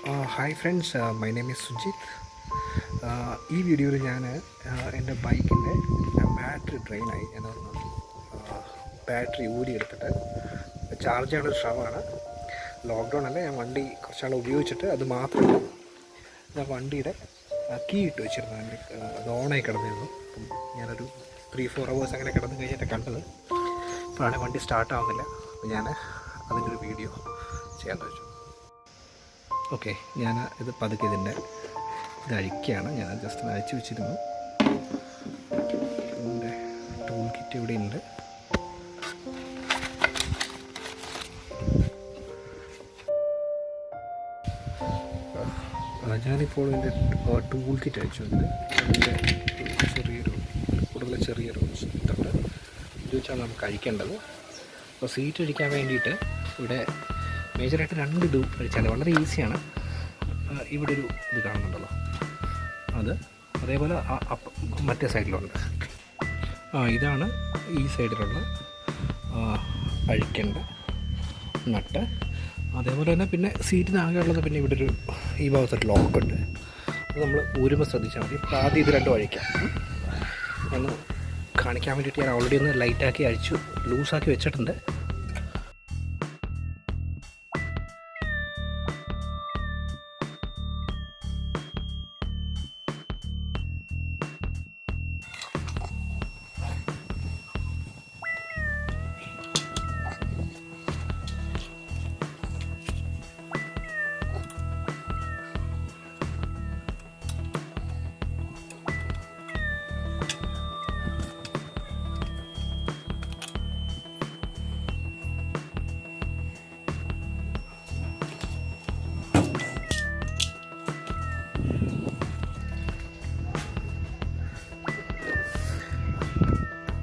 Hi friends, my name is Sujith. ഈ വീഡിയോയിൽ ഞാൻ എൻ്റെ ബൈക്കിൻ്റെ ബാറ്ററി ഡ്രെയിനായി ഞാനൊന്ന് ബാറ്ററി ഊരിയെടുത്തിട്ട് ചാർജ് ചെയ്യാനുള്ള ശ്രമമാണ്. ലോക്ക്ഡൗൺ അല്ലേ, ഞാൻ വണ്ടി കുറച്ചാൾ ഉപയോഗിച്ചിട്ട് അത് മാത്രമല്ല ഞാൻ വണ്ടിയുടെ കീ ഇട്ട് വെച്ചിരുന്നു. അതിൻ്റെ അത് ഓണായി കിടന്നിരുന്നു. അപ്പം ഞാനൊരു 3-4 hours അങ്ങനെ കിടന്ന് കഴിഞ്ഞിട്ട് കണ്ടത്. അപ്പോഴാണ് വണ്ടി സ്റ്റാർട്ടാവുന്നില്ല. അപ്പോൾ ഞാൻ അതിൻ്റെ ഒരു വീഡിയോ ചെയ്യാൻ വെച്ചു. ഓക്കെ, ഞാൻ ഇത് പതുക്കെ ഇത് അഴിക്കുകയാണ്. ഞാൻ ജസ്റ്റ് അഴിച്ചു വെച്ചിരുന്നു. ഇതിൻ്റെ ടൂൾ കിറ്റ് ഇവിടെ ഉണ്ട്. ഞാനിപ്പോൾ എൻ്റെ ടൂൾ കിറ്റ് അയച്ചു. അതിൻ്റെ കൂടുതൽ ചെറിയൊരു ഇതുണ്ട്. ഇത് വെച്ചാണ് നമുക്ക് അഴിക്കേണ്ടത്. അപ്പോൾ സീറ്റ് അഴിക്കാൻ വേണ്ടിയിട്ട് ഇവിടെ മേജറായിട്ട് 2 ഇത് അഴിച്ചാൽ വളരെ ഈസിയാണ്. ഇവിടെ ഒരു ഇത് കാണുന്നുണ്ടല്ലോ, അത് അതേപോലെ മറ്റേ സൈഡിലുണ്ട്. ഇതാണ് ഈ സൈഡിലുള്ള അഴിക്കേണ്ട നട്ട്. അതേപോലെ തന്നെ പിന്നെ സീറ്റിനാകെ ഉള്ളത് പിന്നെ ഇവിടെ ഒരു ഈ ഭാഗത്തൊരു ലോക്കുണ്ട്. അത് നമ്മൾ ഊരുമ്പോൾ ശ്രദ്ധിച്ചാൽ മതി. അപ്പോൾ ആദ്യം ഇത് 2 അഴിക്കാം. ഒന്ന് കാണിക്കാൻ വേണ്ടിയിട്ട് ഞാൻ ഓൾറെഡി ഒന്ന് ലൈറ്റാക്കി അഴിച്ചു ലൂസാക്കി വെച്ചിട്ടുണ്ട്.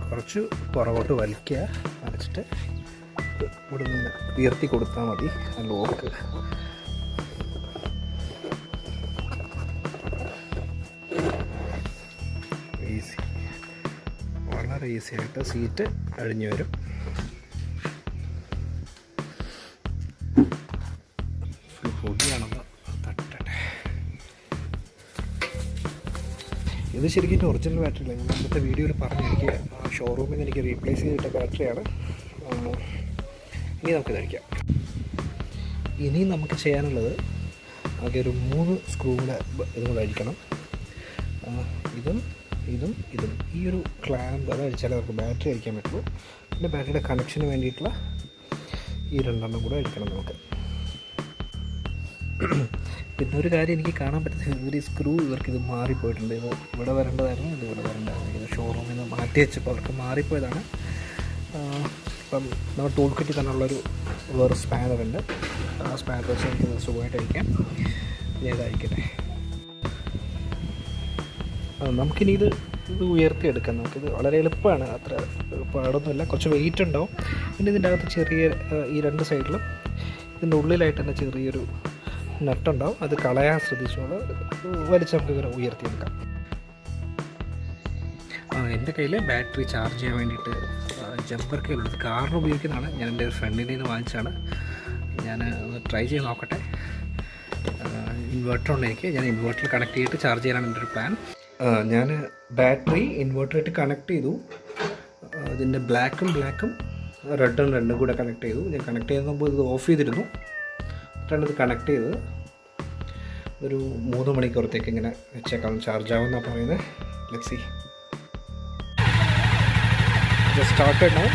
കുറച്ച് പുറകോട്ട് വലിക്കുക, അടച്ചിട്ട് ഇവിടെ നിന്ന് ഉയർത്തി കൊടുത്താൽ മതി. ആ ലോക്ക് ഈസി, വളരെ ഈസി ആയിട്ട് സീറ്റ് അഴിഞ്ഞു വരും. പൊടിയാണെന്ന് തട്ടട്ടെ. ഇത് ശരിക്കും ഒറിജിനൽ ബാറ്ററി അല്ല. ഞാൻ മുമ്പത്തെ വീഡിയോയിൽ പറഞ്ഞെനിക്ക് ഷോറൂമിൽ നിന്ന് എനിക്ക് റീപ്ലേസ് ചെയ്തിട്ട ബാറ്ററിയാണ്. ഇനി നമുക്കിത് അഴിക്കാം. ഇനി നമുക്ക് ചെയ്യാനുള്ളത് ആകെ ഒരു 3 സ്ക്രൂവിടെ ഇതും അഴിക്കണം. ഇതും ഇതും ഇതും ഈ ഒരു ക്ലാമ്പ് അത് അഴിച്ചാലേ നമുക്ക് ബാറ്ററി അഴിക്കാൻ പറ്റുള്ളൂ. പിന്നെ ബാറ്ററിയുടെ കണക്ഷന് വേണ്ടിയിട്ടുള്ള ഈ 2 കൂടെ അഴിക്കണം നമുക്ക്. പിന്നെ ഒരു കാര്യം എനിക്ക് കാണാൻ പറ്റുന്നത്, ഇവർ ഈ സ്ക്രൂ ഇവർക്കിത് മാറിപ്പോയിട്ടുണ്ട്. ഇത് ഇവിടെ വരേണ്ടതായിരുന്നു, ഇത് ഇവിടെ വരേണ്ടതായിരുന്നു. ഇത് ഷോറൂമിൽ നിന്ന് മാറ്റി വെച്ചപ്പോൾ അവർക്ക് മാറിപ്പോയതാണ്. ഇപ്പം നമ്മൾ ടൂൾ കിറ്റിൽ തന്നെയുള്ളൊരു വേറെ സ്പാനറുണ്ട്. ആ സ്പാനർ വെച്ച് എനിക്ക് സുഖമായിട്ട് അഴിക്കാം. ഞാൻ ഇത് അഴിക്കട്ടെ. നമുക്കിനി ഇത് ഉയർത്തിയെടുക്കാം. നമുക്കിത് വളരെ എളുപ്പമാണ്, അത്ര പാടൊന്നുമില്ല. കുറച്ച് വെയിറ്റ് ഉണ്ടാവും. പിന്നെ ഇതിൻ്റെ അകത്ത് ചെറിയ ഈ 2 സൈഡിലും ഇതിൻ്റെ ഉള്ളിലായിട്ട് തന്നെ ചെറിയൊരു നട്ടുണ്ടാവും. അത് കളയാൻ ശ്രദ്ധിച്ചോളൂ. വലിച്ച് നമുക്ക് ഇങ്ങനെ ഉയർത്തിയെടുക്കാം. എൻ്റെ കയ്യിൽ ബാറ്ററി ചാർജ് ചെയ്യാൻ വേണ്ടിയിട്ട് ജമ്പർ കേബിൾ കാറിന് ഉപയോഗിക്കുന്നതാണ്. ഞാൻ എൻ്റെ ഫ്രണ്ടിൻ്റെ നിന്ന് വാങ്ങിച്ചാണ്. ഞാൻ ഒന്ന് ട്രൈ ചെയ്ത് നോക്കട്ടെ. ഇൻവെർട്ടർ ഉണ്ട് എനിക്ക്. ഞാൻ ഇൻവെർട്ടറിൽ കണക്ട് ചെയ്തിട്ട് ചാർജ് ചെയ്യാനാണ് എൻ്റെ ഒരു പ്ലാൻ. ഞാൻ ബാറ്ററി ഇൻവെർട്ടറായിട്ട് കണക്ട് ചെയ്തു. ഇതിൻ്റെ ബ്ലാക്കും റെഡും 2 കൂടെ കണക്ട് ചെയ്തു. ഞാൻ കണക്ട് ചെയ്യുമ്പോൾ ഇത് ഓഫ് ചെയ്തിരുന്നു. ഇത് കണക്ട് ചെയ്ത് ഒരു 3 മണിക്കൂറത്തേക്ക് ഇങ്ങനെ വെച്ചേക്കാം. ചാർജ് ആവുമെന്നാണ് പറയുന്നത്. Let's see. Just started now.